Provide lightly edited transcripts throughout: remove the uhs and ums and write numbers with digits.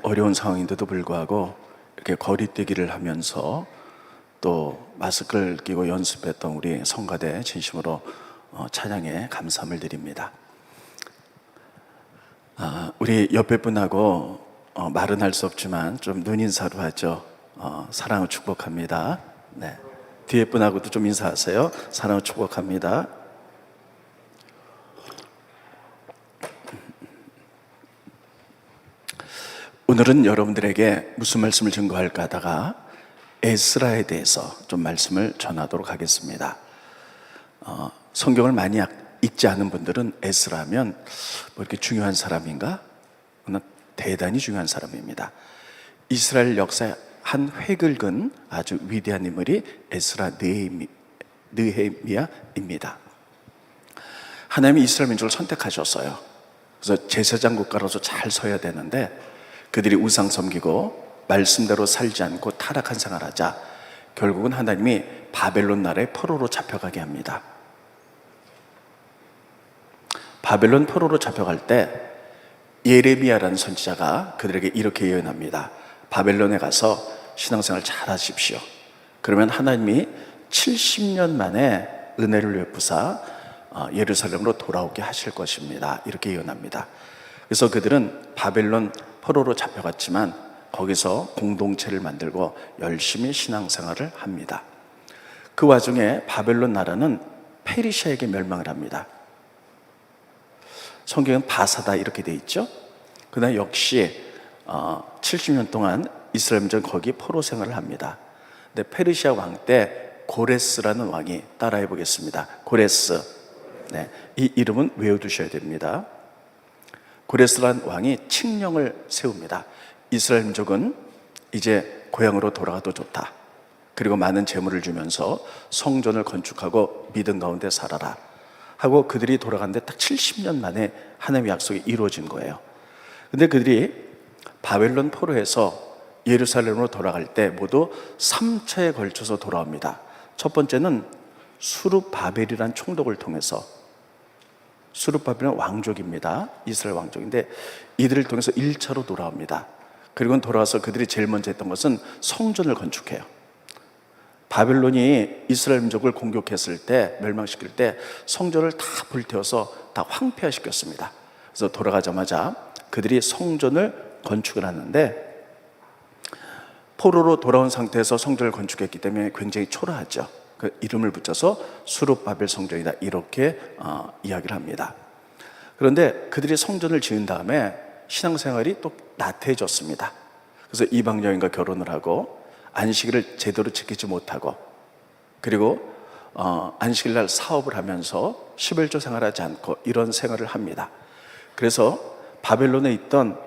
어려운 상황인데도 불구하고 이렇게 거리뛰기를 하면서 또 마스크를 끼고 연습했던 우리 성가대 진심으로 찬양에 감사함을 드립니다. 우리 옆에 분하고 말은 할 수 없지만 좀 눈인사로 하죠. 사랑을 축복합니다. 네. 뒤에 분하고도 좀 인사하세요. 사랑을 축복합니다. 오늘은 여러분들에게 무슨 말씀을 증거할까 하다가 에스라에 대해서 좀 말씀을 전하도록 하겠습니다. 성경을 많이 읽지 않은 분들은 에스라면 뭐 이렇게 중요한 사람인가? 대단히 중요한 사람입니다. 이스라엘 역사의 한 획을 그은 아주 위대한 인물이 에스라 느헤미야입니다. 하나님이 이스라엘 민족을 선택하셨어요. 그래서 제사장 국가로서 잘 서야 되는데 그들이 우상 섬기고 말씀대로 살지 않고 타락한 생활하자 결국은 하나님이 바벨론 나라의 포로로 잡혀가게 합니다. 바벨론 포로로 잡혀갈 때 예레미야라는 선지자가 그들에게 이렇게 예언합니다. 바벨론에 가서 신앙생활 잘 하십시오. 그러면 하나님이 70년 만에 은혜를 베푸사 예루살렘으로 돌아오게 하실 것입니다. 이렇게 예언합니다. 그래서 그들은 바벨론 포로로 잡혀갔지만 거기서 공동체를 만들고 열심히 신앙생활을 합니다. 그 와중에 바벨론 나라는 페르시아에게 멸망을 합니다. 성경은 바사다 이렇게 돼 있죠. 그러나 역시 70년 동안 이스라엘 민족은 거기 포로 생활을 합니다. 근데 페르시아 왕 때 고레스라는 왕이, 따라해 보겠습니다. 고레스. 네, 이 이름은 외워두셔야 됩니다. 고레스라는 왕이 칙령을 세웁니다. 이스라엘 민족은 이제 고향으로 돌아가도 좋다. 그리고 많은 재물을 주면서 성전을 건축하고 믿음 가운데 살아라 하고 그들이 돌아갔는데 딱 70년 만에 하나님의 약속이 이루어진 거예요. 근데 그들이 바벨론 포로에서 예루살렘으로 돌아갈 때 모두 3차에 걸쳐서 돌아옵니다. 첫 번째는 수룹바벨이라는 총독을 통해서, 수룹바벨은 왕족입니다. 이스라엘 왕족인데 이들을 통해서 1차로 돌아옵니다. 그리고 돌아와서 그들이 제일 먼저 했던 것은 성전을 건축해요. 바벨론이 이스라엘 민족을 공격했을 때, 멸망시킬 때 성전을 다 불태워서 다 황폐화시켰습니다. 그래서 돌아가자마자 그들이 성전을 건축을 하는데 포로로 돌아온 상태에서 성전을 건축했기 때문에 굉장히 초라하죠. 그 이름을 붙여서 수룹바벨 성전이다 이렇게 이야기를 합니다. 그런데 그들이 성전을 지은 다음에 신앙생활이 또 나태해졌습니다. 그래서 이방 여인과 결혼을 하고 안식일을 제대로 지키지 못하고 그리고 안식일날 사업을 하면서 11조 생활하지 않고 이런 생활을 합니다. 그래서 바벨론에 있던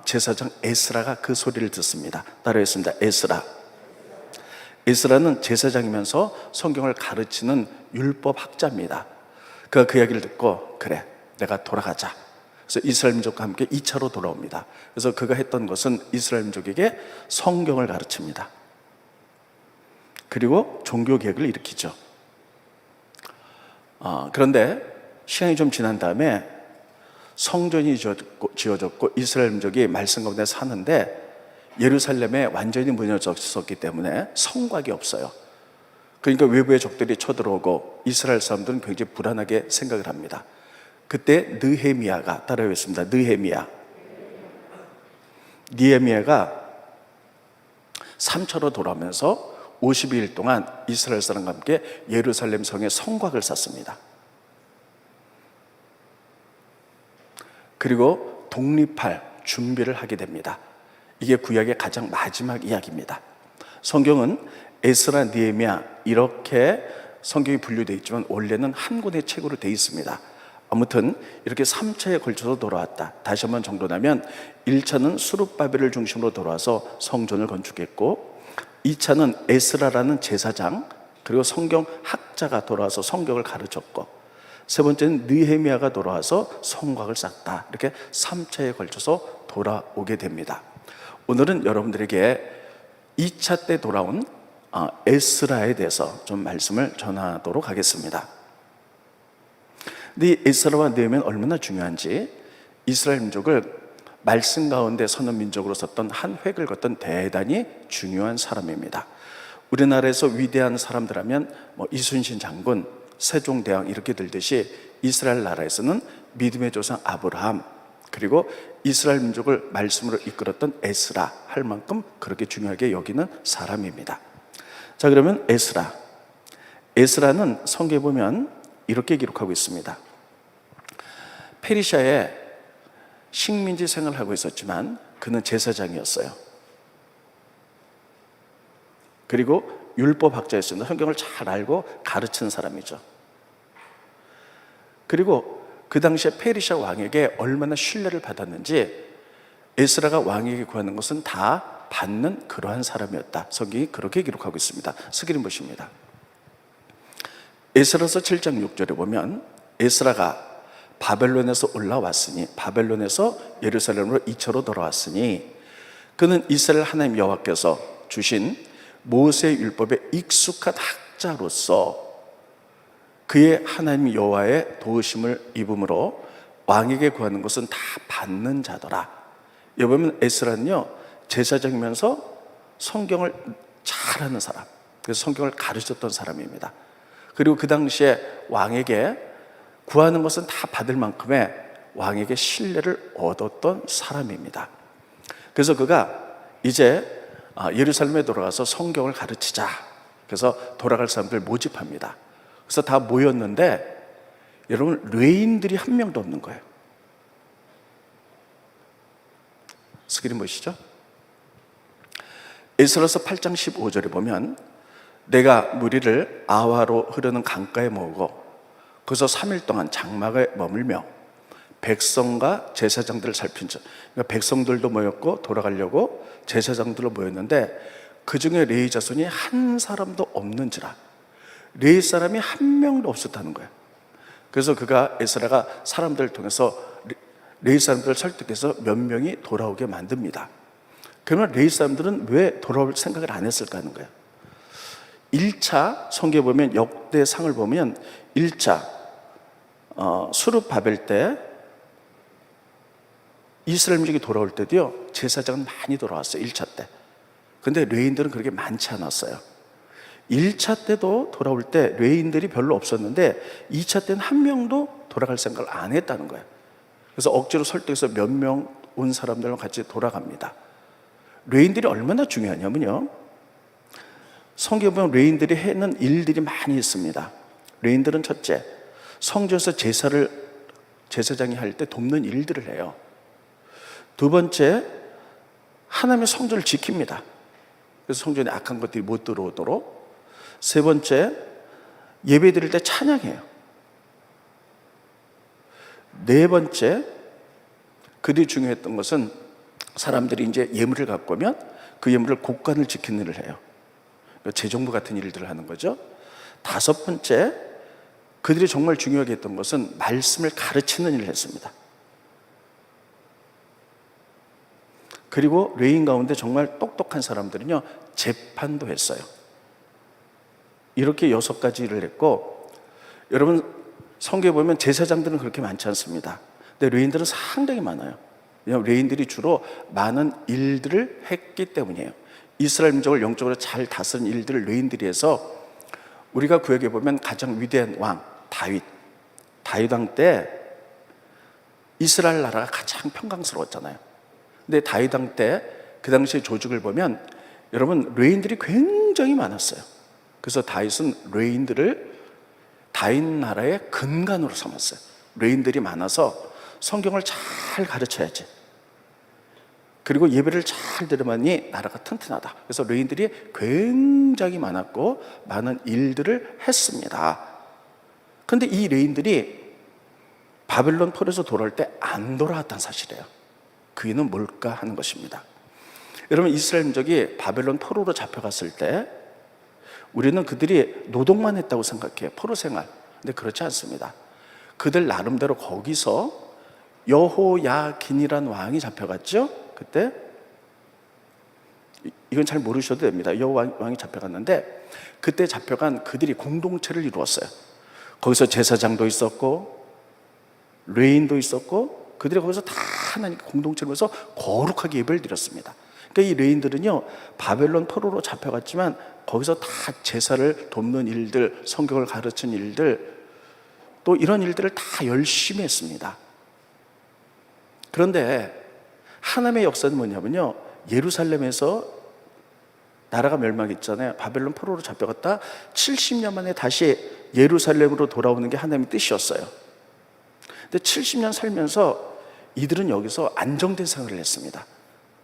제사장 에스라가 그 소리를 듣습니다. 따라했습니다. 에스라. 에스라는 제사장이면서 성경을 가르치는 율법 학자입니다. 그가 그 이야기를 듣고 그래 내가 돌아가자. 그래서 이스라엘 민족과 함께 2차로 돌아옵니다. 그래서 그가 했던 것은 이스라엘 민족에게 성경을 가르칩니다. 그리고 종교개혁을 일으키죠. 그런데 시간이 좀 지난 다음에 성전이 지어졌고 이스라엘 민족이 말씀 가운데 사는데 예루살렘에 완전히 무너졌었기 때문에 성곽이 없어요. 그러니까 외부의 적들이 쳐들어오고 이스라엘 사람들은 굉장히 불안하게 생각을 합니다. 그때 느헤미야가, 따라하겠습니다. 느헤미야가 3차로 돌아오면서 52일 동안 이스라엘 사람과 함께 예루살렘 성에 성곽을 쌓습니다. 그리고 독립할 준비를 하게 됩니다. 이게 구약의 가장 마지막 이야기입니다. 성경은 에스라, 느헤미야 이렇게 성경이 분류되어 있지만 원래는 한 권의 책으로 되어 있습니다. 아무튼 이렇게 3차에 걸쳐서 돌아왔다. 다시 한번 정돈하면 1차는 수룹바벨을 중심으로 돌아와서 성전을 건축했고 2차는 에스라라는 제사장 그리고 성경 학자가 돌아와서 성경을 가르쳤고 세 번째는 느헤미야가 돌아와서 성곽을 쌓았다. 이렇게 3차에 걸쳐서 돌아오게 됩니다. 오늘은 여러분들에게 2차 때 돌아온 에스라에 대해서 좀 말씀을 전하도록 하겠습니다. 근데 이 에스라와 느헤미야는 얼마나 중요한지 이스라엘 민족을 말씀 가운데 서는 민족으로 섰던 한 획을 걷던 대단히 중요한 사람입니다. 우리나라에서 위대한 사람들 하면 이순신 장군, 세종대왕 이렇게 들듯이 이스라엘 나라에서는 믿음의 조상 아브라함, 그리고 이스라엘 민족을 말씀으로 이끌었던 에스라 할 만큼 그렇게 중요하게 여기는 사람입니다. 자, 그러면 에스라는 성경에 보면 이렇게 기록하고 있습니다. 페르시아에 식민지 생활을 하고 있었지만 그는 제사장이었어요. 그리고 율법학자였습니다. 성경을 잘 알고 가르치는 사람이죠. 그리고 그 당시에 페르시아 왕에게 얼마나 신뢰를 받았는지 에스라가 왕에게 구하는 것은 다 받는 그러한 사람이었다. 성경이 그렇게 기록하고 있습니다. 스크린 보십니다. 에스라서 7장 6절에 보면 에스라가 바벨론에서 올라왔으니, 바벨론에서 예루살렘으로 2차로 돌아왔으니 그는 이스라엘 하나님 여호와께서 주신 모세의 율법에 익숙한 학자로서 그의 하나님 여호와의 도우심을 입음으로 왕에게 구하는 것은 다 받는 자더라. 여기 보면 에스라는요, 제사장이면서 성경을 잘하는 사람, 그래서 성경을 가르쳤던 사람입니다. 그리고 그 당시에 왕에게 구하는 것은 다 받을 만큼의 왕에게 신뢰를 얻었던 사람입니다. 그래서 그가 이제 예루살렘에 돌아가서 성경을 가르치자. 그래서 돌아갈 사람들 모집합니다. 그래서 다 모였는데 여러분, 레인들이 한 명도 없는 거예요. 스크린 보시죠. 에스라서 8장 15절에 보면 내가 무리를 아와로 흐르는 강가에 모으고 거기서 3일 동안 장막에 머물며 백성과 제사장들을 살핀 자, 그러니까 백성들도 모였고 돌아가려고 제사장들로 모였는데 그 중에 레위 자손이 한 사람도 없는지라. 레위 사람이 한 명도 없었다는 거예요. 그래서 에스라가 사람들을 통해서 레위 사람들을 설득해서 몇 명이 돌아오게 만듭니다. 그러면 레위 사람들은 왜 돌아올 생각을 안 했을까 하는 거예요. 1차 성경에 보면 역대상을 보면 1차 수르바벨 때 이스라엘 민족이 돌아올 때도요, 제사장은 많이 돌아왔어요. 1차 때. 근데 레위인들은 그렇게 많지 않았어요. 1차 때도 돌아올 때 레위인들이 별로 없었는데 2차 때는 한 명도 돌아갈 생각을 안 했다는 거예요. 그래서 억지로 설득해서 몇 명 온 사람들과 같이 돌아갑니다. 레위인들이 얼마나 중요하냐면요, 성경에 보면 레위인들이 하는 일들이 많이 있습니다. 레위인들은 첫째, 성전에서 제사장이 할 때 돕는 일들을 해요. 두 번째, 하나님의 성전을 지킵니다. 그래서 성전에 악한 것들이 못 들어오도록. 세 번째, 예배 드릴 때 찬양해요. 네 번째, 그들이 중요했던 것은 사람들이 이제 예물을 갖고 오면 그 예물을 곳간을 지키는 일을 해요. 재정부 같은 일들을 하는 거죠. 다섯 번째, 그들이 정말 중요하게 했던 것은 말씀을 가르치는 일을 했습니다. 그리고 레위인 가운데 정말 똑똑한 사람들은요, 재판도 했어요. 이렇게 6가지를 했고, 여러분 성경에 보면 제사장들은 그렇게 많지 않습니다. 근데 레위인들은 상당히 많아요. 왜냐하면 레위인들이 주로 많은 일들을 했기 때문이에요. 이스라엘 민족을 영적으로 잘 다스린 일들을 레위인들이 해서, 우리가 구약에 보면 가장 위대한 왕 다윗 왕 때 이스라엘 나라가 가장 평강스러웠잖아요. 근데 다윗 왕 때 그 당시의 조직을 보면 여러분, 레위인들이 굉장히 많았어요. 그래서 다윗은 레위인들을 다윗 나라의 근간으로 삼았어요. 레위인들이 많아서 성경을 잘 가르쳐야지, 그리고 예배를 잘 드려야만이 나라가 튼튼하다. 그래서 레위인들이 굉장히 많았고 많은 일들을 했습니다. 그런데 이 레위인들이 바벨론 포로에서 돌아올 때 안 돌아왔다는 사실이에요. 그 이유는 뭘까 하는 것입니다. 여러분, 이스라엘 민족이 바벨론 포로로 잡혀갔을 때 우리는 그들이 노동만 했다고 생각해요. 포로 생활. 근데 그렇지 않습니다. 그들 나름대로 거기서 여호야긴이라는 왕이 잡혀갔죠. 그때 이건 잘 모르셔도 됩니다. 여호왕이 잡혀갔는데 그때 잡혀간 그들이 공동체를 이루었어요. 거기서 제사장도 있었고 레위인도 있었고 그들이 거기서 다 하나님께 공동체를 모여서 거룩하게 예배를 드렸습니다. 그러니까 이 레인들은요, 바벨론 포로로 잡혀갔지만 거기서 다 제사를 돕는 일들, 성경을 가르치는 일들, 또 이런 일들을 다 열심히 했습니다. 그런데 하나님의 역사는 뭐냐면요, 예루살렘에서 나라가 멸망했잖아요. 바벨론 포로로 잡혀갔다 70년 만에 다시 예루살렘으로 돌아오는 게 하나님의 뜻이었어요. 근데 70년 살면서 이들은 여기서 안정된 생활을 했습니다.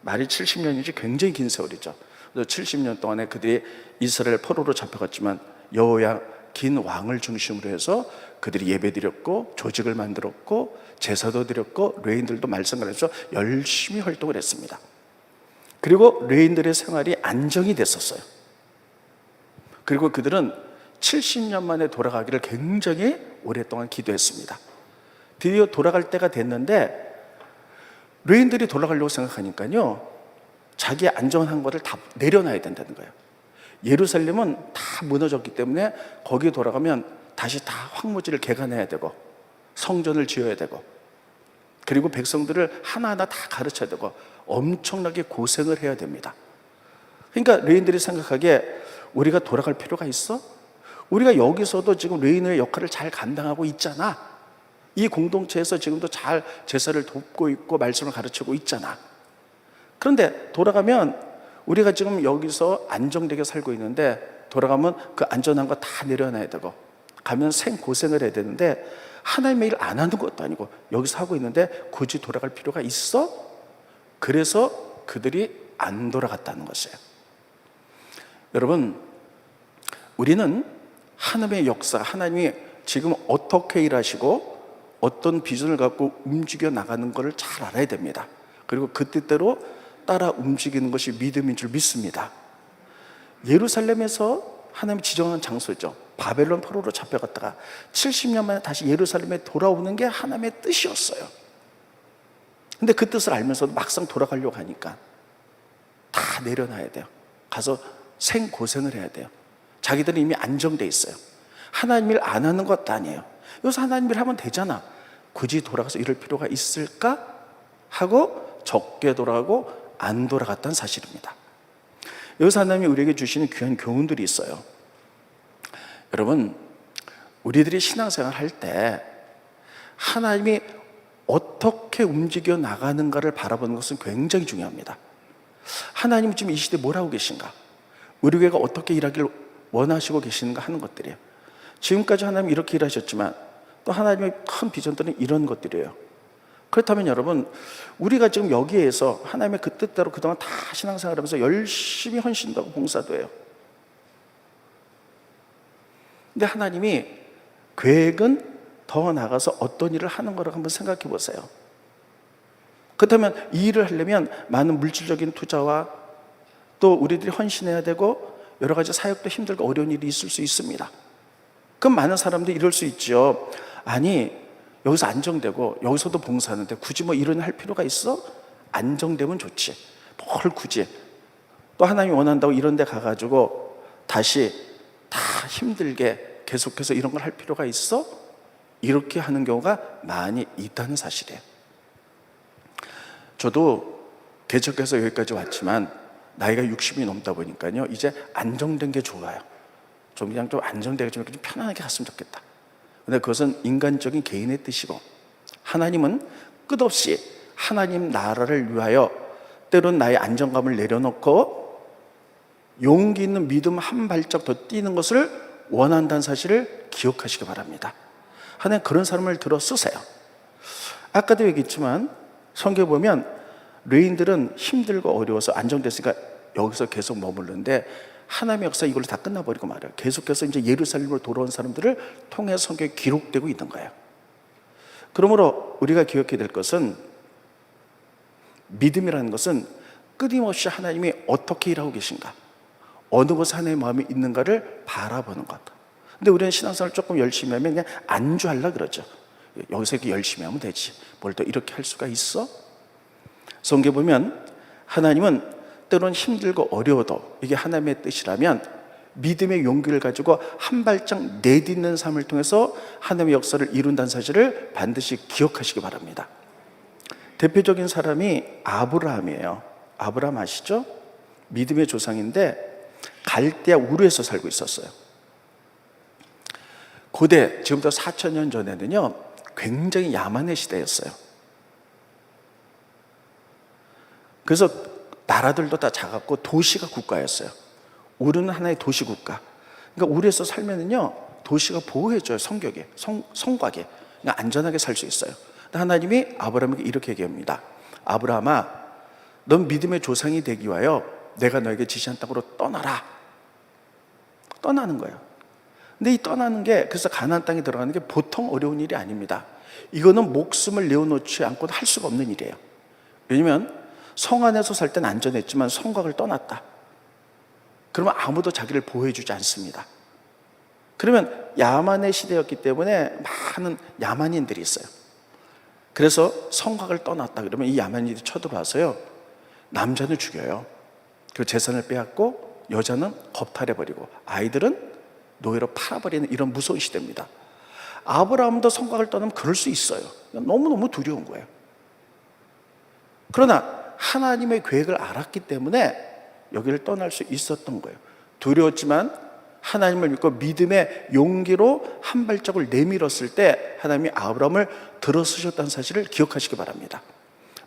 말이 70년이지 굉장히 긴 세월이죠. 그래서 70년 동안에 그들이 이스라엘 포로로 잡혀갔지만 여호야긴 왕을 중심으로 해서 그들이 예배드렸고 조직을 만들었고 제사도 드렸고 레인들도 말씀을 해서 열심히 활동을 했습니다. 그리고 레인들의 생활이 안정이 됐었어요. 그리고 그들은 70년 만에 돌아가기를 굉장히 오랫동안 기도했습니다. 드디어 돌아갈 때가 됐는데 레인들이 돌아가려고 생각하니까요, 자기 안정한 것을 다 내려놔야 된다는 거예요. 예루살렘은 다 무너졌기 때문에 거기에 돌아가면 다시 다 황무지를 개간해야 되고 성전을 지어야 되고 그리고 백성들을 하나하나 다 가르쳐야 되고 엄청나게 고생을 해야 됩니다. 그러니까 레인들이 생각하기에 우리가 돌아갈 필요가 있어? 우리가 여기서도 지금 레인의 역할을 잘 감당하고 있잖아. 이 공동체에서 지금도 잘 제사를 돕고 있고 말씀을 가르치고 있잖아. 그런데 돌아가면 우리가 지금 여기서 안정되게 살고 있는데 돌아가면 그 안전한 거 다 내려놔야 되고 가면 생고생을 해야 되는데 하나님의 일 안 하는 것도 아니고 여기서 하고 있는데 굳이 돌아갈 필요가 있어? 그래서 그들이 안 돌아갔다는 것이에요. 여러분, 우리는 하나님의 역사, 하나님이 지금 어떻게 일하시고 어떤 비전을 갖고 움직여 나가는 것을 잘 알아야 됩니다. 그리고 그 뜻대로 따라 움직이는 것이 믿음인 줄 믿습니다. 예루살렘에서 하나님이 지정한 장소죠. 바벨론 포로로 잡혀갔다가 70년 만에 다시 예루살렘에 돌아오는 게 하나님의 뜻이었어요. 근데 그 뜻을 알면서도 막상 돌아가려고 하니까 다 내려놔야 돼요. 가서 생고생을 해야 돼요. 자기들은 이미 안정돼 있어요. 하나님 일 안 하는 것도 아니에요. 여기서 하나님 일 하면 되잖아. 굳이 돌아가서 이럴 필요가 있을까? 하고 적게 돌아가고 안 돌아갔다는 사실입니다. 여기서 하나님이 우리에게 주시는 귀한 교훈들이 있어요. 여러분, 우리들이 신앙생활 할 때 하나님이 어떻게 움직여 나가는가를 바라보는 것은 굉장히 중요합니다. 하나님은 지금 이 시대에 뭘 하고 계신가? 우리 교회가 어떻게 일하기를 원하시고 계시는가 하는 것들이에요. 지금까지 하나님이 이렇게 일하셨지만 또 하나님의 큰 비전들은 이런 것들이에요. 그렇다면 여러분, 우리가 지금 여기에서 하나님의 그 뜻대로 그동안 다 신앙생활하면서 열심히 헌신도 하고 봉사도 해요. 근데 하나님이 계획은 더 나가서 어떤 일을 하는 거라고 한번 생각해 보세요. 그렇다면 이 일을 하려면 많은 물질적인 투자와 또 우리들이 헌신해야 되고 여러 가지 사역도 힘들고 어려운 일이 있을 수 있습니다. 그럼 많은 사람들이 이럴 수 있죠. 아니, 여기서 안정되고 여기서도 봉사하는데 굳이 뭐 이런 일 할 필요가 있어? 안정되면 좋지. 뭘 굳이. 또 하나님이 원한다고 이런 데 가가지고 다시 다 힘들게 계속해서 이런 걸 할 필요가 있어? 이렇게 하는 경우가 많이 있다는 사실이에요. 저도 개척해서 여기까지 왔지만 나이가 60이 넘다 보니까요, 이제 안정된 게 좋아요. 좀 그냥 좀 안정되게 좀 편안하게 갔으면 좋겠다. 근데 그것은 인간적인 개인의 뜻이고, 하나님은 끝없이 하나님 나라를 위하여 때론 나의 안정감을 내려놓고 용기 있는 믿음 한 발짝 더 뛰는 것을 원한다는 사실을 기억하시기 바랍니다. 하나님 그런 사람을 들어 쓰세요. 아까도 얘기했지만 성경에 보면 레인들은 힘들고 어려워서 안정됐으니까 여기서 계속 머물는데 하나님의 역사 이걸로 다 끝나버리고 말이에요. 계속해서 이제 예루살렘으로 돌아온 사람들을 통해 성경에 기록되고 있는 거예요. 그러므로 우리가 기억해야 될 것은, 믿음이라는 것은 끊임없이 하나님이 어떻게 일하고 계신가, 어느 곳에 하나님의 마음이 있는가를 바라보는 것. 근데 우리는 신앙생활을 조금 열심히 하면 그냥 안주하려고 그러죠. 여기서 이렇게 열심히 하면 되지, 뭘 또 이렇게 할 수가 있어? 성경에 보면 하나님은 때로는 힘들고 어려워도 이게 하나님의 뜻이라면 믿음의 용기를 가지고 한 발짝 내딛는 삶을 통해서 하나님의 역사를 이룬다는 사실을 반드시 기억하시기 바랍니다. 대표적인 사람이 아브라함이에요. 아브라함 아시죠? 믿음의 조상인데 갈대아 우르에서 살고 있었어요. 고대, 지금부터 4,000년 전에는요 굉장히 야만의 시대였어요. 그래서 나라들도 다 작았고 도시가 국가였어요. 우르는 하나의 도시 국가. 그러니까 우르에서 살면은요 도시가 보호해줘요. 성곽에 그러니까 안전하게 살 수 있어요. 하나님이 아브라함에게 이렇게 얘기합니다. 아브라함아, 넌 믿음의 조상이 되기 위하여 내가 너에게 지시한 땅으로 떠나라. 떠나는 거예요. 근데 이 떠나는 게, 그래서 가나안 땅에 들어가는 게 보통 어려운 일이 아닙니다. 이거는 목숨을 내어놓지 않고는 할 수가 없는 일이에요. 왜냐면 성 안에서 살 때는 안전했지만 성곽을 떠났다. 그러면 아무도 자기를 보호해주지 않습니다. 그러면 야만의 시대였기 때문에 많은 야만인들이 있어요. 그래서 성곽을 떠났다 그러면 이 야만인들이 쳐들어와서요 남자는 죽여요. 그 재산을 빼앗고 여자는 겁탈해버리고 아이들은 노예로 팔아버리는 이런 무서운 시대입니다. 아브라함도 성곽을 떠나면 그럴 수 있어요. 너무너무 두려운 거예요. 그러나 하나님의 계획을 알았기 때문에 여기를 떠날 수 있었던 거예요. 두려웠지만 하나님을 믿고 믿음의 용기로 한 발짝을 내밀었을 때 하나님이 아브라함을 들어쓰셨다는 사실을 기억하시기 바랍니다.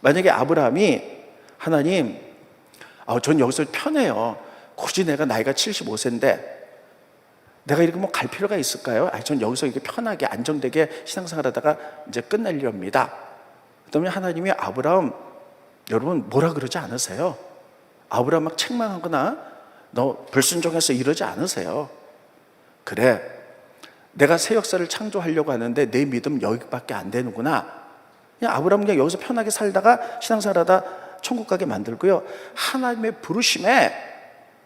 만약에 아브라함이 하나님, 전 여기서 편해요. 굳이 내가 나이가 75세인데 내가 이렇게 뭐 갈 필요가 있을까요? 전 여기서 이렇게 편하게 안정되게 신앙생활하다가 이제 끝날 일입니다. 그러면 하나님이 아브라함, 여러분 뭐라 그러지 않으세요? 아브라함 막 책망하거나 너 불순종해서 이러지 않으세요. 그래, 내가 새 역사를 창조하려고 하는데 내 믿음 여기밖에 안 되는구나. 그냥 아브라함 그냥 여기서 편하게 살다가 신앙생활하다 천국 가게 만들고요, 하나님의 부르심에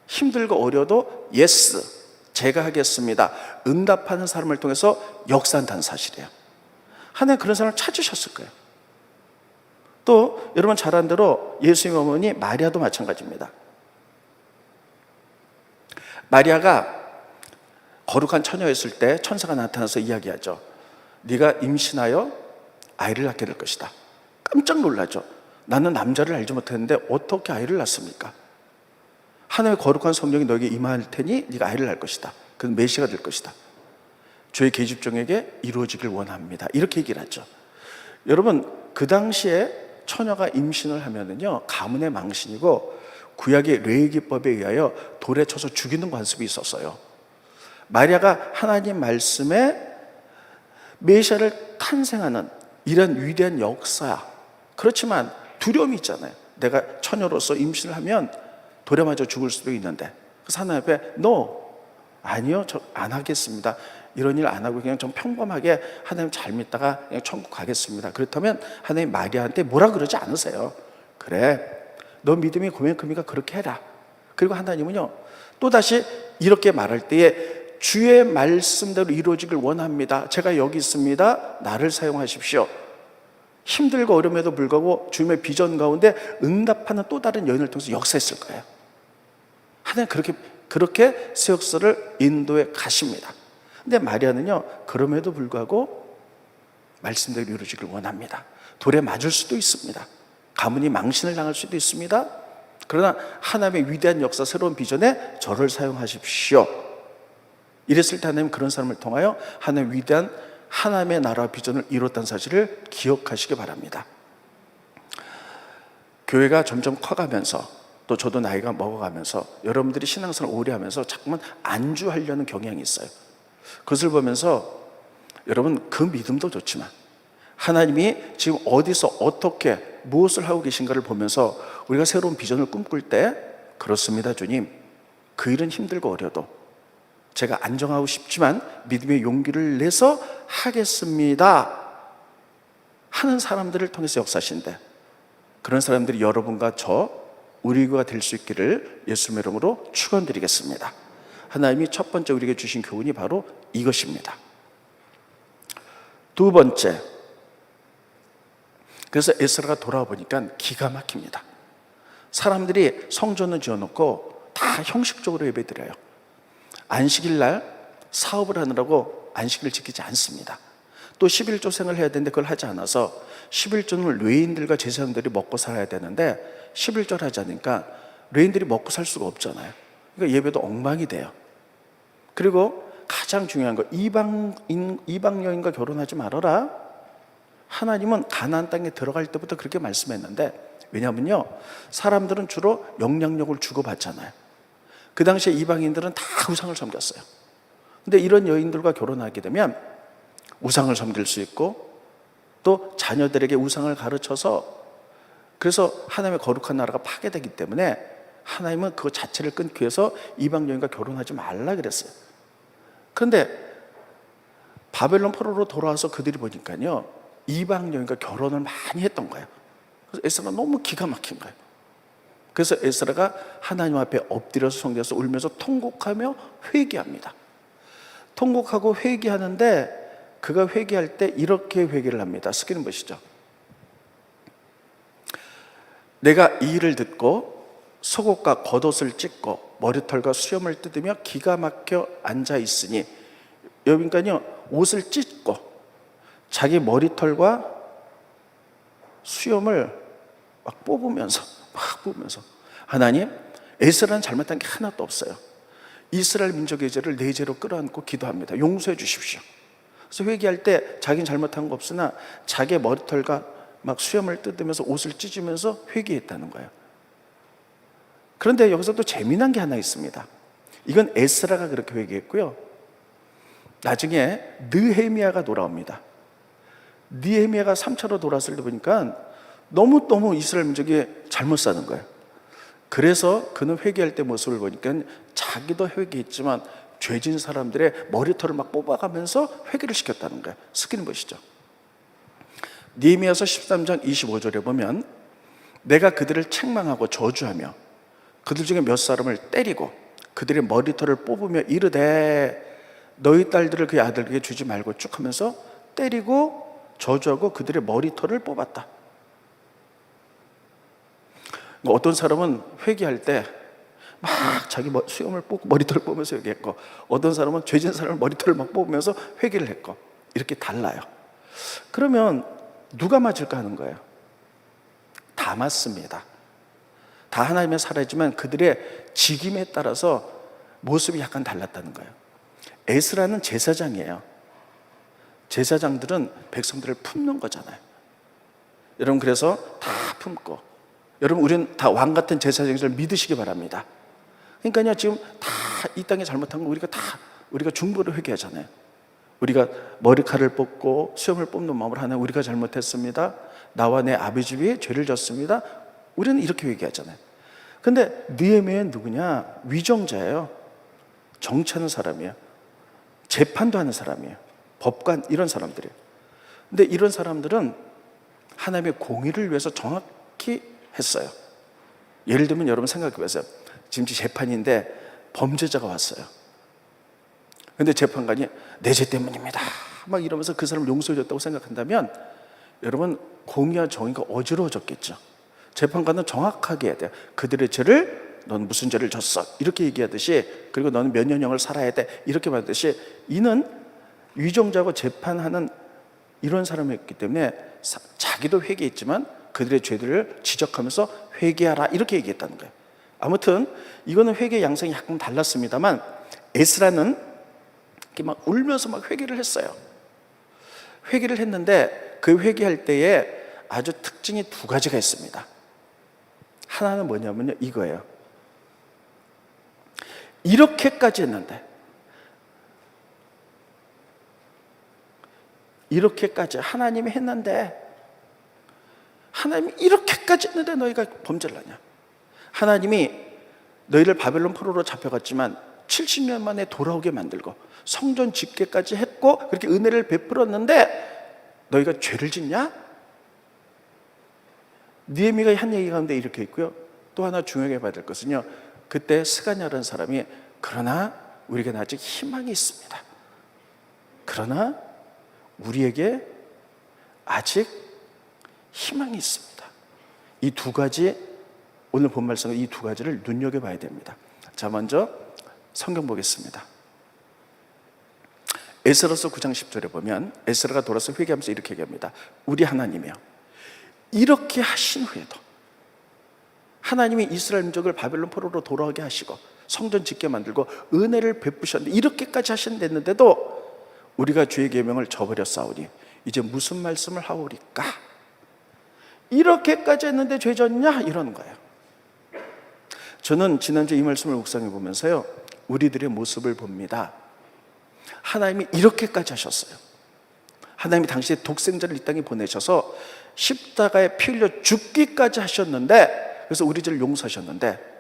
힘들고 어려도 예스, 제가 하겠습니다, 응답하는 사람을 통해서 역사한다는 사실이에요. 하나님 그런 사람을 찾으셨을 거예요. 또 여러분 잘 아는 대로 예수님 어머니 마리아도 마찬가지입니다. 마리아가 거룩한 처녀였을 때 천사가 나타나서 이야기하죠. 네가 임신하여 아이를 낳게 될 것이다. 깜짝 놀라죠. 나는 남자를 알지 못했는데 어떻게 아이를 낳습니까? 하나님의 거룩한 성령이 너에게 임할 테니 네가 아이를 낳을 것이다. 그는 메시아가 될 것이다. 주의 계집종에게 이루어지길 원합니다. 이렇게 얘기를 하죠. 여러분 그 당시에 처녀가 임신을 하면은요 가문의 망신이고 구약의 레위기법에 의하여 돌에 쳐서 죽이는 관습이 있었어요. 마리아가 하나님 말씀에 메시아를 탄생하는 이런 위대한 역사, 그렇지만 두려움이 있잖아요. 내가 처녀로서 임신을 하면 돌에 맞아 죽을 수도 있는데, 그래서 하나님 앞에 아니요, 저 안 하겠습니다. 이런 일 안 하고 그냥 좀 평범하게 하나님 잘 믿다가 그냥 천국 가겠습니다. 그렇다면 하나님 마리아한테 뭐라 그러지 않으세요. 그래, 너 믿음이 고만큼이니까 그렇게 해라. 그리고 하나님은요 또다시 이렇게 말할 때에 주의 말씀대로 이루어지길 원합니다. 제가 여기 있습니다. 나를 사용하십시오. 힘들고 어려움에도 불구하고 주님의 비전 가운데 응답하는 또 다른 여인을 통해서 역사했을 거예요. 하나님 그렇게 새 역사를 인도해 가십니다. 근데 마리아는요 그럼에도 불구하고 말씀대로 이루어지길 원합니다. 돌에 맞을 수도 있습니다. 가문이 망신을 당할 수도 있습니다. 그러나 하나님의 위대한 역사, 새로운 비전에 저를 사용하십시오. 이랬을 때 하나님 그런 사람을 통하여 하나님의 위대한 하나님의 나라 비전을 이뤘다는 사실을 기억하시기 바랍니다. 교회가 점점 커가면서 또 저도 나이가 먹어가면서 여러분들이 신앙생활을 오래 하면서 자꾸만 안주하려는 경향이 있어요. 그것을 보면서 여러분 그 믿음도 좋지만 하나님이 지금 어디서 어떻게 무엇을 하고 계신가를 보면서 우리가 새로운 비전을 꿈꿀 때 그렇습니다 주님, 그 일은 힘들고 어려도 제가 안정하고 싶지만 믿음의 용기를 내서 하겠습니다 하는 사람들을 통해서 역사하신대. 그런 사람들이 여러분과 저 우리 교회가 될 수 있기를 예수님의 이름으로 축원드리겠습니다. 하나님이 첫 번째 우리에게 주신 교훈이 바로 이것입니다. 두 번째, 그래서 에스라가 돌아와 보니까 기가 막힙니다. 사람들이 성전을 지어놓고 다 형식적으로 예배드려요. 안식일 날 사업을 하느라고 안식일을 지키지 않습니다. 또 11조 생을 해야 되는데 그걸 하지 않아서 11조는 레위인들과 제사장들이 먹고 살아야 되는데 11조를 하지 않으니까 레위인들이 먹고 살 수가 없잖아요. 그러니까 예배도 엉망이 돼요. 그리고 가장 중요한 거, 이방 여인과 결혼하지 말아라. 하나님은 가나안 땅에 들어갈 때부터 그렇게 말씀했는데, 왜냐면요, 사람들은 주로 영향력을 주고받잖아요. 그 당시에 이방인들은 다 우상을 섬겼어요. 근데 이런 여인들과 결혼하게 되면 우상을 섬길 수 있고, 또 자녀들에게 우상을 가르쳐서, 그래서 하나님의 거룩한 나라가 파괴되기 때문에 하나님은 그거 자체를 끊기 위해서 이방 여인과 결혼하지 말라 그랬어요. 그런데 바벨론 포로로 돌아와서 그들이 보니까요, 이방 여인과 결혼을 많이 했던 거예요. 그래서 에스라가 너무 기가 막힌 거예요. 그래서 에스라가 하나님 앞에 엎드려서 성경에서 울면서 통곡하며 회개합니다. 통곡하고 회개하는데, 그가 회개할 때 이렇게 회개를 합니다. 스크린 보시죠. 내가 이 일을 듣고 속옷과 겉옷을 찢고 머리털과 수염을 뜯으며 기가 막혀 앉아 있으니, 여기니까요, 옷을 찢고 자기 머리털과 수염을 막 뽑으면서 하나님, 에스라는 잘못한 게 하나도 없어요. 이스라엘 민족의 죄를 내 죄로 끌어안고 기도합니다. 용서해 주십시오. 그래서 회개할 때 자기는 잘못한 거 없으나 자기의 머리털과 막 수염을 뜯으면서 옷을 찢으면서 회개했다는 거예요. 그런데 여기서 또 재미난 게 하나 있습니다. 이건 에스라가 그렇게 회개했고요, 나중에 느헤미야가 돌아옵니다. 느헤미야가 3차로 돌아왔을 때 보니까 너무 이스라엘 민족이 잘못 사는 거예요. 그래서 그는 회개할 때 모습을 보니까 자기도 회개했지만 죄진 사람들의 머리털을 막 뽑아가면서 회개를 시켰다는 거예요. 스크린 보시죠. 느헤미야서 13장 25절에 보면, 내가 그들을 책망하고 저주하며 그들 중에 몇 사람을 때리고 그들의 머리털을 뽑으며 이르되 너희 딸들을 그의 아들에게 주지 말고 쭉 하면서 때리고 저주하고 그들의 머리털을 뽑았다. 어떤 사람은 회개할 때 막 자기 수염을 뽑고 머리털을 뽑으면서 회개했고, 어떤 사람은 죄진 사람을 머리털을 막 뽑으면서 회개를 했고, 이렇게 달라요. 그러면 누가 맞을까 하는 거예요. 다 맞습니다. 다 하나님의 사례지만 그들의 직임에 따라서 모습이 약간 달랐다는 거예요. 에스라는 제사장이에요. 제사장들은 백성들을 품는 거잖아요. 여러분, 그래서 다 품고, 여러분, 우리는 다 왕 같은 제사장을 믿으시기 바랍니다. 그러니까요, 지금 다 이 땅에 잘못한 거 우리가 중보를 회개하잖아요. 우리가 머리카락을 뽑고 수염을 뽑는 마음으로 하나님, 우리가 잘못했습니다. 나와 내 아버지 위에 죄를 졌습니다. 우리는 이렇게 회개하잖아요. 근데 느헤미야는 누구냐? 위정자예요. 정치하는 사람이에요. 재판도 하는 사람이에요. 법관, 이런 사람들이에요. 근데 이런 사람들은 하나님의 공의를 위해서 정확히 했어요. 예를 들면 여러분 생각해 보세요. 지금 재판인데 범죄자가 왔어요. 근데 재판관이 내 죄 때문입니다 막 이러면서 그 사람을 용서해 줬다고 생각한다면, 여러분, 공의와 정의가 어지러워졌겠죠. 재판관은 정확하게 해야 돼요. 그들의 죄를, 넌 무슨 죄를 졌어, 이렇게 얘기하듯이, 그리고 너는 몇 년형을 살아야 돼, 이렇게 말하듯이, 이는 위정자고 재판하는 이런 사람이었기 때문에 자기도 회개했지만 그들의 죄들을 지적하면서 회개하라, 이렇게 얘기했다는 거예요. 아무튼 이거는 회개 양상이 약간 달랐습니다만, 에스라는 이렇게 막 울면서 막 회개를 했어요. 회개를 했는데 그 회개할 때에 아주 특징이 두 가지가 있습니다. 하나는 뭐냐면요, 이거예요. 이렇게까지 했는데, 이렇게까지 하나님이 했는데, 하나님이 이렇게까지 했는데 너희가 범죄를 하냐? 하나님이 너희를 바벨론 포로로 잡혀갔지만 70년 만에 돌아오게 만들고 성전 집계까지 했고 그렇게 은혜를 베풀었는데 너희가 죄를 짓냐? 느헤미야가 한 얘기 가운데 이렇게 있고요, 또 하나 중요하게 봐야 될 것은요, 그때 스가냐라는 사람이, 그러나 우리에게는 아직 희망이 있습니다. 그러나 우리에게 아직 희망이 있습니다. 이 두 가지, 오늘 본 말씀은 이 두 가지를 눈여겨봐야 됩니다. 자, 먼저 성경 보겠습니다. 에스라서 9장 10절에 보면 에스라가 돌아서 회개하면서 이렇게 얘기합니다. 우리 하나님이여, 이렇게 하신 후에도 하나님이 이스라엘 민족을 바벨론 포로로 돌아오게 하시고 성전 짓게 만들고 은혜를 베푸셨는데, 이렇게까지 하신댔는데도 우리가 주의 계명을 저버렸사오니 이제 무슨 말씀을 하오리까? 이렇게까지 했는데 죄 졌냐? 이러는 거예요. 저는 지난주 이 말씀을 묵상해 보면서요, 우리들의 모습을 봅니다. 하나님이 이렇게까지 하셨어요. 하나님이 당시에 독생자를 이 땅에 보내셔서 십자가에 피 흘려 죽기까지 하셨는데, 그래서 우리 죄를 용서하셨는데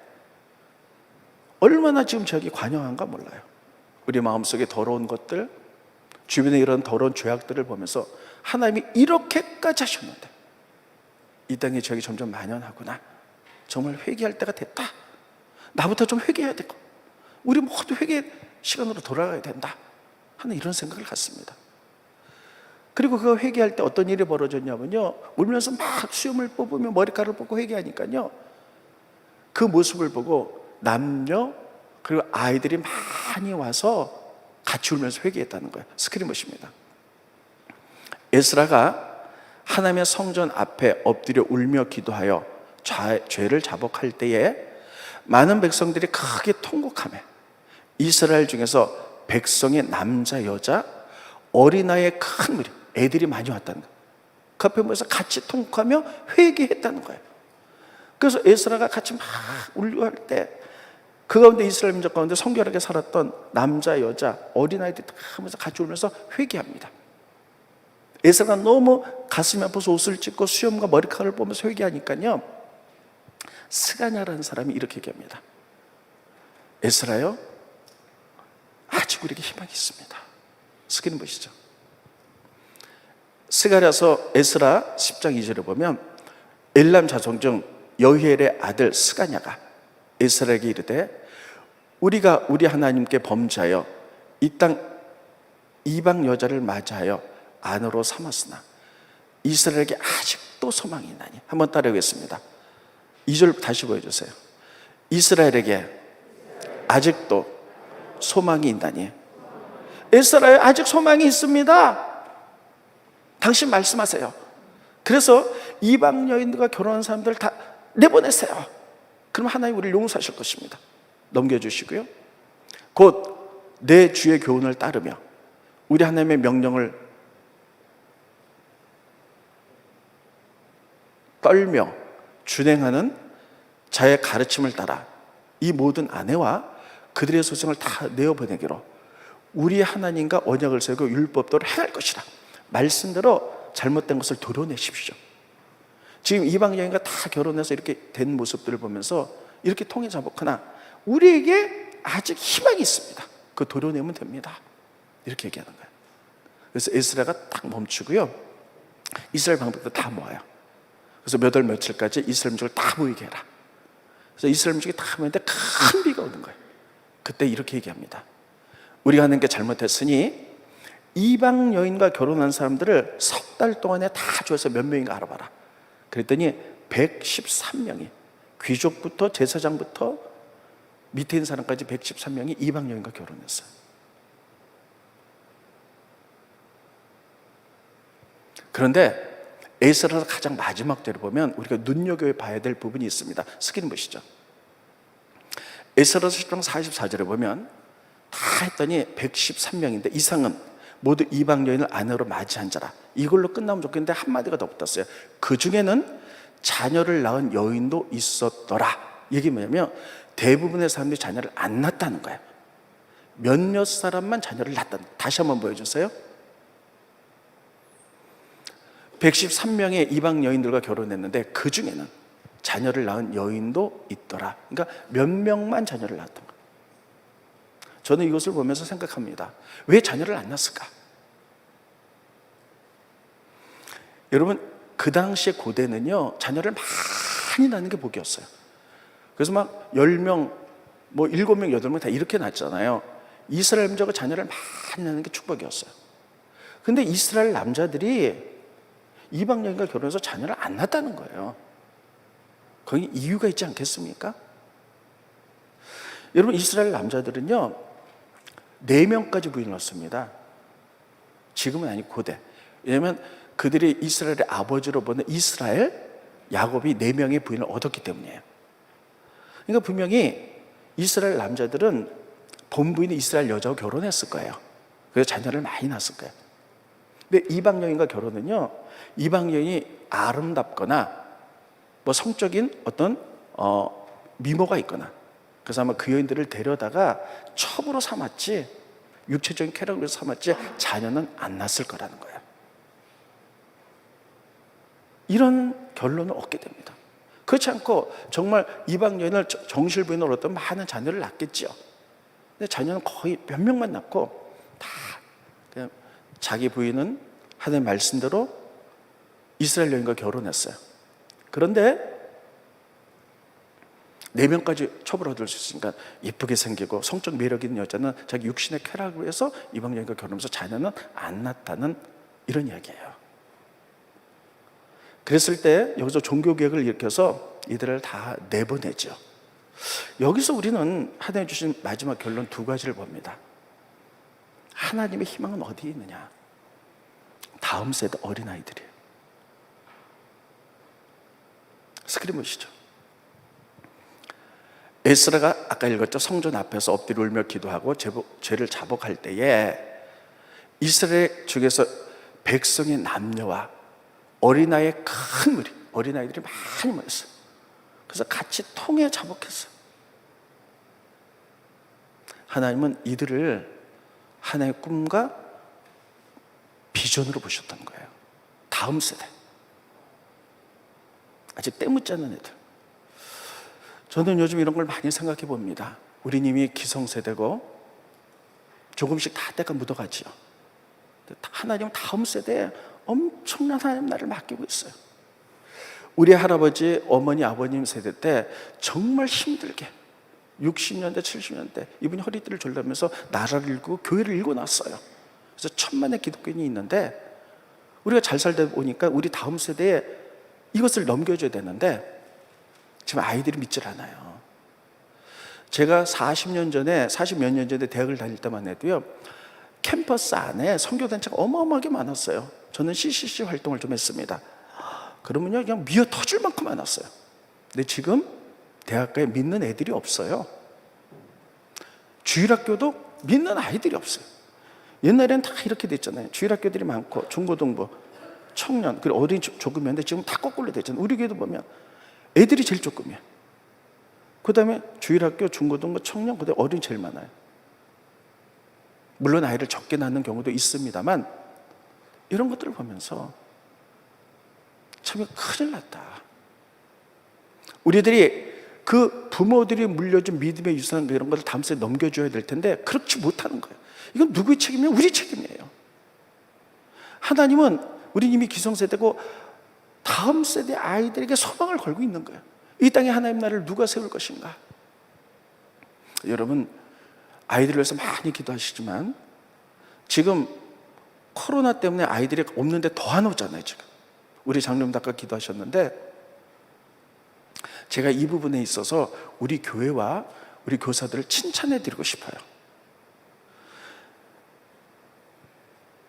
얼마나 지금 저에게 관영한가 몰라요. 우리 마음속에 더러운 것들, 주변에 이런 더러운 죄악들을 보면서 하나님이 이렇게까지 하셨는데 이 땅에 저에게 점점 만연하구나, 정말 회개할 때가 됐다, 나부터 좀 회개해야 되고 우리 모두 회개 시간으로 돌아가야 된다 하는 이런 생각을 갖습니다. 그리고 그 회개할 때 어떤 일이 벌어졌냐면요, 울면서 막 수염을 뽑으며 머리카락을 뽑고 회개하니까요, 그 모습을 보고 남녀 그리고 아이들이 많이 와서 같이 울면서 회개했다는 거예요. 스크린 보십니다. 에스라가 하나님의 성전 앞에 엎드려 울며 기도하여 죄를 자복할 때에 많은 백성들이 크게 통곡하며 이스라엘 중에서 백성의 남자 여자 어린아이의 큰 무리, 애들이 많이 왔다는 거예요. 그 앞에 모여서 같이 통곡하며 회개했다는 거예요. 그래서 에스라가 같이 막 울고 할 때 그 가운데 이스라엘 민족 가운데 성결하게 살았던 남자 여자 어린아이들이 다 하면서 같이 울면서 회개합니다. 에스라가 너무 가슴이 아파서 옷을 찢고 수염과 머리카락을 보면서 회개하니까요, 스가냐라는 사람이 이렇게 얘기합니다. 에스라요, 아직 우리에게 희망이 있습니다. 스크린 보시죠. 스가랴서 에스라 10장 2절에 보면 엘람 자손 중 여히엘의 아들 스가냐가 에스라에게 이르되, 우리가 우리 하나님께 범죄하여 이 땅 이방 여자를 맞이하여 아내로 삼았으나 이스라엘에게 아직도 소망이 있나니. 한번 따라하겠습니다. 2절 다시 보여주세요. 이스라엘에게 아직도 소망이 있나니. 에스라에 아직 소망이 있습니다. 당신 말씀하세요. 그래서 이방 여인들과 결혼한 사람들 다 내보내세요. 그럼 하나님 우리를 용서하실 것입니다. 넘겨주시고요, 곧 내 주의 교훈을 따르며 우리 하나님의 명령을 떨며 준행하는 자의 가르침을 따라 이 모든 아내와 그들의 소생을 다 내어보내기로 우리 하나님과 언약을 세우고 율법대로 행할 것이라. 말씀대로 잘못된 것을 도려내십시오. 지금 이방 여인과 다 결혼해서 이렇게 된 모습들을 보면서 이렇게 통해 자복하나 우리에게 아직 희망이 있습니다. 그거 도려내면 됩니다. 이렇게 얘기하는 거예요. 그래서 에스라가 딱 멈추고요, 이스라엘 방백들 다 모아요. 그래서 몇 월 며칠까지 이스라엘 민족을 다 모이게 해라. 그래서 이스라엘 민족이 다 모였는데 큰 비가 오는 거예요. 그때 이렇게 얘기합니다. 우리가 하나님께 잘못했으니 이방 여인과 결혼한 사람들을 석 달 동안에 다 주어서 몇 명인가 알아봐라. 그랬더니 113명이, 귀족부터 제사장부터 밑에 있는 사람까지 113명이 이방 여인과 결혼했어요. 그런데 에스라서 가장 마지막 때를 보면 우리가 눈여겨봐야 될 부분이 있습니다. 스크린 보시죠. 에스라서 10장 44절에 보면 다 했더니 113명인데 이상은 모두 이방 여인을 아내로 맞이한 자라. 이걸로 끝나면 좋겠는데 한마디가 더 붙었어요. 그 중에는 자녀를 낳은 여인도 있었더라. 이게 뭐냐면 대부분의 사람들이 자녀를 안 낳았다는 거예요. 몇몇 사람만 자녀를 낳았다는 거예요. 다시 한번 보여주세요. 113명의 이방 여인들과 결혼했는데 그 중에는 자녀를 낳은 여인도 있더라. 그러니까 몇 명만 자녀를 낳았던 거예요. 저는 이것을 보면서 생각합니다. 왜 자녀를 안 낳았을까? 여러분, 그 당시에 고대는요, 자녀를 많이 낳는 게 복이었어요. 그래서 막 10명, 뭐 7명, 8명 다 이렇게 낳잖아요. 이스라엘 민족은 자녀를 많이 낳는 게 축복이었어요. 근데 이스라엘 남자들이 이방 여인과 결혼해서 자녀를 안 낳았다는 거예요. 거기 이유가 있지 않겠습니까? 여러분, 이스라엘 남자들은요 4명까지 부인을 얻습니다. 지금은 아니고 고대. 왜냐하면 그들이 이스라엘의 아버지로 보는 이스라엘, 야곱이 4명의 부인을 얻었기 때문이에요. 그러니까 분명히 이스라엘 남자들은 본부인이 이스라엘 여자와 결혼했을 거예요. 그래서 자녀를 많이 낳았을 거예요. 근데 이방 여인과 결혼은요, 이방 여인이 아름답거나 뭐 성적인 어떤 미모가 있거나, 그래서 아마 그 여인들을 데려다가 첩으로 삼았지, 육체적인 쾌락으로 삼았지 자녀는 안 낳았을 거라는 거예요. 이런 결론을 얻게 됩니다. 그렇지 않고 정말 이방 여인을 정실 부인으로 얻던 많은 자녀를 낳겠죠. 근데 자녀는 거의 몇 명만 낳고 다 그냥 자기 부인은 하나님의 말씀대로 이스라엘 여인과 결혼했어요. 그런데 4명까지 첩을 얻을 수 있으니까 예쁘게 생기고 성적 매력 있는 여자는 자기 육신의 쾌락을 위해서 이방 여인과 결혼하면서 자녀는 안 낳았다는 이런 이야기예요. 그랬을 때 여기서 종교개혁을 일으켜서 이들을 다 내보내죠. 여기서 우리는 하나님 주신 마지막 결론 2가지를 봅니다. 하나님의 희망은 어디에 있느냐? 다음 세대 어린아이들이에요. 스크린 보시죠. 에스라가 아까 읽었죠. 성전 앞에서 엎드려 울며 기도하고 죄를 자복할 때에 이스라엘 중에서 백성의 남녀와 어린아이의 큰 무리, 어린아이들이 많이 모였어요. 그래서 같이 통에 자복했어요. 하나님은 이들을 하나님의 꿈과 비전으로 보셨던 거예요. 다음 세대, 아직 때묻지 않은 애들. 저는 요즘 이런 걸 많이 생각해 봅니다. 우리 님이 기성세대고 조금씩 다 때가 묻어가지요. 하나님은 다음 세대에 엄청난 하나님 나라를 맡기고 있어요. 우리 할아버지, 어머니, 아버님 세대 때 정말 힘들게 60년대, 70년대 이분이 허리띠를 졸라면서 나라를 일구고 교회를 일궈놨어요. 그래서 천만의 기독교인이 있는데 우리가 잘 살다 보니까 우리 다음 세대에 이것을 넘겨줘야 되는데 지금 아이들이 믿질 않아요. 제가 40몇 년 전에 대학을 다닐 때만 해도요, 캠퍼스 안에 선교단체가 어마어마하게 많았어요. 저는 CCC 활동을 좀 했습니다. 그러면요, 그냥 미어 터질 만큼 많았어요. 근데 지금 대학가에 믿는 애들이 없어요. 주일학교도 믿는 아이들이 없어요. 옛날에는 다 이렇게 됐잖아요. 주일학교들이 많고 중고등부, 청년, 그리고 어린이 조금이었는데 지금 다 거꾸로 됐잖아요. 우리 교회도 보면 애들이 제일 조금이에요. 그 다음에 주일학교, 중고등부, 청년, 그 다음에 어린이 제일 많아요. 물론 아이를 적게 낳는 경우도 있습니다만 이런 것들을 보면서 참 큰일 났다. 우리들이 그 부모들이 물려준 믿음의 유산 이런 것을 다음 세대에 넘겨줘야 될 텐데 그렇지 못하는 거예요. 이건 누구의 책임이에요? 우리 책임이에요. 하나님은 우리 이미 기성세대고 다음 세대 아이들에게 소망을 걸고 있는 거예요. 이 땅에 하나님 나라를 누가 세울 것인가? 여러분, 아이들을 위해서 많이 기도하시지만 지금 코로나 때문에 아이들이 없는데 더 안 오잖아요. 지금 우리 장로님도 아까 기도하셨는데 제가 이 부분에 있어서 우리 교회와 우리 교사들을 칭찬해 드리고 싶어요.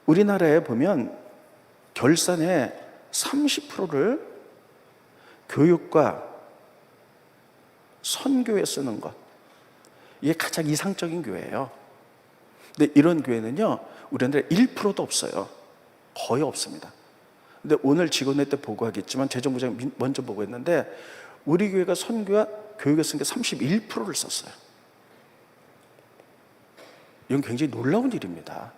우리나라에 보면 결산의 30%를 교육과 선교에 쓰는 것, 이게 가장 이상적인 교회예요. 근데 이런 교회는요, 우리나라에 1%도 없어요. 거의 없습니다. 근데 오늘 직원회 때 보고하겠지만 재정부장이 먼저 보고했는데 우리 교회가 선교와 교육에 쓴 게 31%를 썼어요. 이건 굉장히 놀라운 일입니다.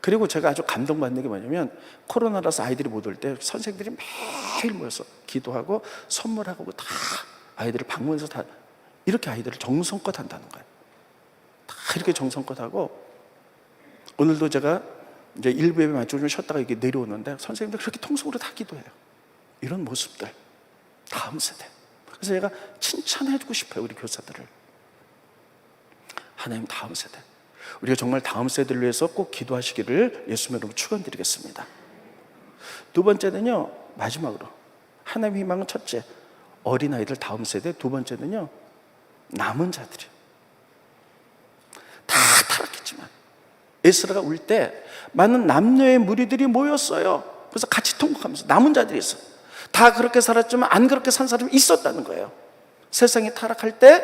그리고 제가 아주 감동받는 게 뭐냐면 코로나라서 아이들이 못 올 때 선생님들이 매일 모여서 기도하고 선물하고 다 아이들을 방문해서 다 이렇게 아이들을 정성껏 한다는 거예요. 다 이렇게 정성껏 하고 오늘도 제가 이제 일부 예배 마치고 좀 쉬었다가 이렇게 내려오는데 선생님들 그렇게 통속으로 다 기도해요. 이런 모습들 다음 세대. 그래서 제가 칭찬해주고 싶어요. 우리 교사들을. 하나님 다음 세대. 우리가 정말 다음 세대를 위해서 꼭 기도하시기를 예수님의 이름으로 축원드리겠습니다. 2번째는요, 마지막으로 하나님의 희망은 첫째 어린아이들 다음 세대, 2번째는요 남은 자들이요. 다 타락했지만 에스라가 울 때 많은 남녀의 무리들이 모였어요. 그래서 같이 통곡하면서 남은 자들이 있어요. 다 그렇게 살았지만 안 그렇게 산 사람이 있었다는 거예요. 세상이 타락할 때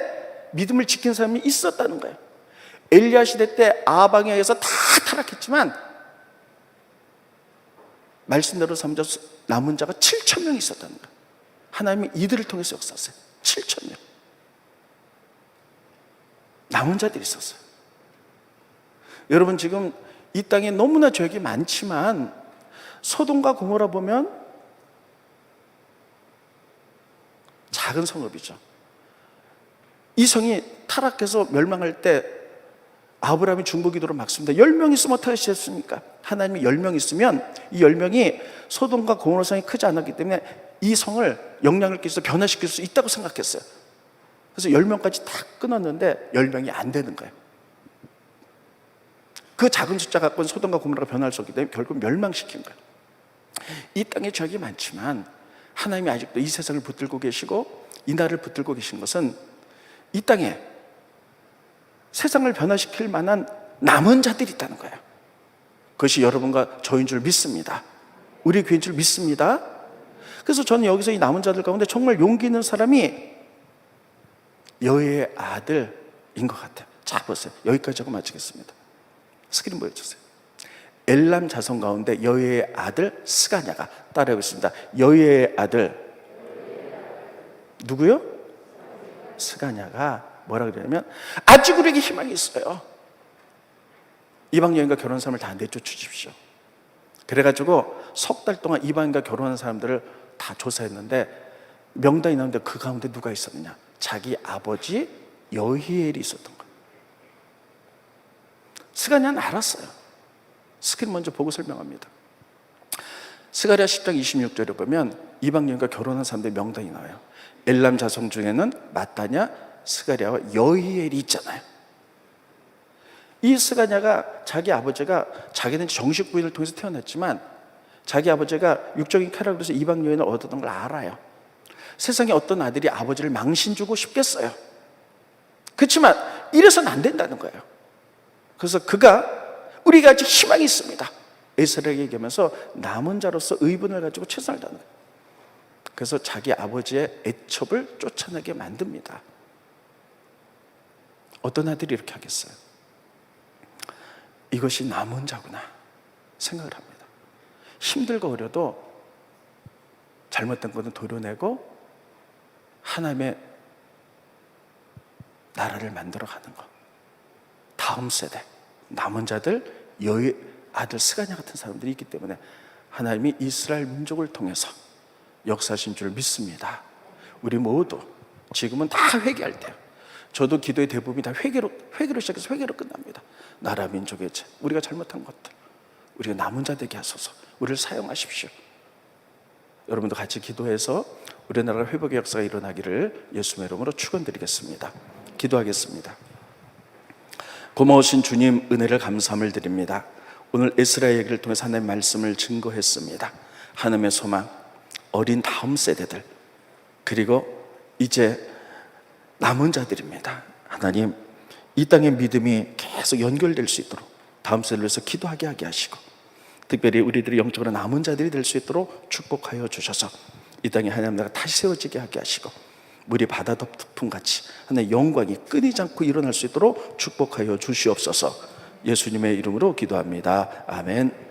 믿음을 지킨 사람이 있었다는 거예요. 엘리야 시대 때 아방에 의해서 다 타락했지만 말씀대로 삼자 남은 자가 7천 명이 있었다는 거예요. 하나님이 이들을 통해서 역사하세요. 7천 명 남은 자들이 있었어요. 여러분, 지금 이 땅에 너무나 죄악이 많지만 소돔과 고모라 보면 작은 성읍이죠. 이 성이 타락해서 멸망할 때 아브라함이 중보기도를 막습니다. 10명 있으면 어떻게 했습니까? 하나님이 10명 있으면 이 10명이 소돔과 고모라 성이 크지 않았기 때문에 이 성을 영향을 끼쳐서 변화시킬 수 있다고 생각했어요. 그래서 10명까지 다 끊었는데 10명이 안 되는 거예요. 그 작은 숫자 갖고는 소돔과 고모라가 변화할 수 없기 때문에 결국 멸망시킨 거예요. 이 땅에 죄악이 많지만 하나님이 아직도 이 세상을 붙들고 계시고 이 나라를 붙들고 계신 것은 이 땅에 세상을 변화시킬 만한 남은 자들이 있다는 거예요. 그것이 여러분과 저인 줄 믿습니다. 우리 교회인 줄 믿습니다. 그래서 저는 여기서 이 남은 자들 가운데 정말 용기 있는 사람이 여호의 아들인 것 같아요. 자, 보세요. 여기까지 하고 마치겠습니다. 스크린 보여주세요. 엘람 자손 가운데 여호의 아들 스가냐가, 따라해보겠습니다. 여호의 아들 누구요? 스가냐가 뭐라 그러냐면 아직 우리에게 희망이 있어요. 이방 여인과 결혼한 사람을 다 내쫓으십시오. 그래가지고 석 달 동안 이방인과 결혼한 사람들을 다 조사했는데 명단이 나오는데 그 가운데 누가 있었느냐? 자기 아버지 여히엘이 있었던 거예요. 스가냐는 알았어요. 스크린 먼저 보고 설명합니다. 스가랴 10장 26절에 보면 이방 여인과 결혼한 사람들의 명단이 나와요. 엘람 자손 중에는 마따냐, 스가랴와 여히엘이 있잖아요. 이 스가냐가 자기 아버지가, 자기는 정식 부인을 통해서 태어났지만 자기 아버지가 육적인 쾌락으로 해서 이방 여인을 얻었던 걸 알아요. 세상에 어떤 아들이 아버지를 망신 주고 싶겠어요. 그렇지만 이래서는 안 된다는 거예요. 그래서 그가 우리가 아직 희망이 있습니다 에스라에게 얘기하면서 남은 자로서 의분을 가지고 최선을 다하는 거예요. 그래서 자기 아버지의 애첩을 쫓아내게 만듭니다. 어떤 아들이 이렇게 하겠어요? 이것이 남은 자구나 생각을 합니다. 힘들고 어려도 잘못된 것은 도려내고 하나님의 나라를 만들어가는 것. 다음 세대 남은 자들, 여호의 아들 스가냐 같은 사람들이 있기 때문에 하나님이 이스라엘 민족을 통해서 역사하신 줄 믿습니다. 우리 모두 지금은 다 회개할 때요. 저도 기도의 대부분이 다 회개로 시작해서 회개로 끝납니다. 나라 민족의 죄, 우리가 잘못한 것들, 우리가 남은 자 되게 하소서. 우리를 사용하십시오. 여러분도 같이 기도해서 우리나라 회복의 역사가 일어나기를 예수님의 이름으로 축원드리겠습니다. 기도하겠습니다. 고마우신 주님, 은혜를 감사함을 드립니다. 오늘 에스라의 얘기를 통해서 하나님의 말씀을 증거했습니다. 하나님의 소망, 어린 다음 세대들, 그리고 이제 남은 자들입니다. 하나님, 이 땅의 믿음이 계속 연결될 수 있도록 다음 세대를 위해서 기도하게 하게 하시고, 특별히 우리들이 영적으로 남은 자들이 될 수 있도록 축복하여 주셔서 이 땅에 하나님 나라가 다시 세워지게 하게 하시고, 물이 바다 덮음같이 하나님의 영광이 끊이지 않고 일어날 수 있도록 축복하여 주시옵소서. 예수님의 이름으로 기도합니다. 아멘.